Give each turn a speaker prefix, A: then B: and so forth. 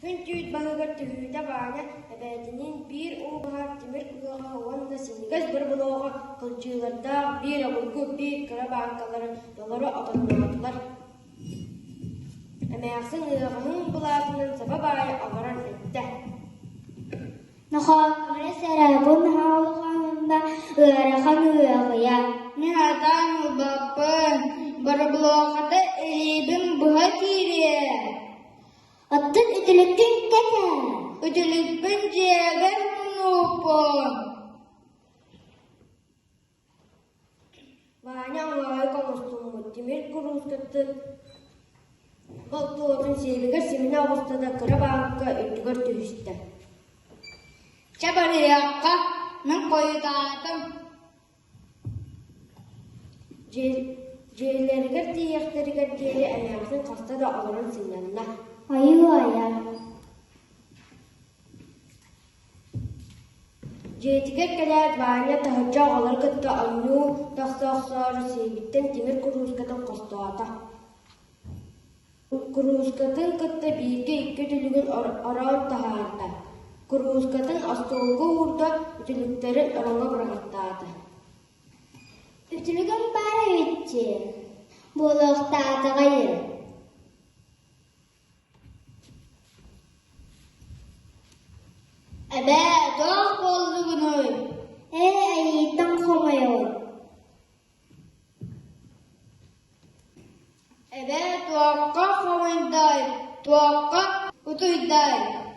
A: Күнчүйт балыгар түһүүтэ баана эбээтинин биир уубаһар тимир кулаҕа уонна синигас бір булооҕа кылдьыылардаах биир огургу биир кыра баанкалары долоро отонноотулар. Эмээхсин ыаҕаһын булаатынан саба баайа олорон эттэ.
B: Нохоокамара сэрээбун хаалуханында ыарахан ыаҕыя.
C: Мен атаан улбаппын, барабылуохата элиибин быһа киирие.
B: Оттун үтүлүккүн кэтэ.
C: Үтүлүкпүн дьиэбэр мунууппун.
A: Ваня оҥоой коҥостуммут тимир куруускаттын болтуотун сиэбигэр симине оҕустада кыра баанка үрдүгөр түһүстэ.
C: Чабарыакка мен койутаатым.
A: Дьиэлэригэр тиийэхтэригэр диэри эмээхсин хаста да олорон синнанна.
B: Аюая.
A: Дьиэтигэр кэлээт Ваня таһырдьа оҕолор кытта оннуу тахсаахсаары сиэбиттэн тимир куруускатын хостуата. Куруускатын кытта бииргэ икки түлүгүн ороон таһаарда. Куруускатын остуолга уурда үтүлүктэрин ороҥо быраҕаттаата.
B: Үтүлүгүн бара үтчи. Булуохтаатаҕайы.
C: Эбээ, тоох болдугуной.
B: Айыттан хомойор.
C: Эбээ, туокка хомойдай, туокка утуйдай.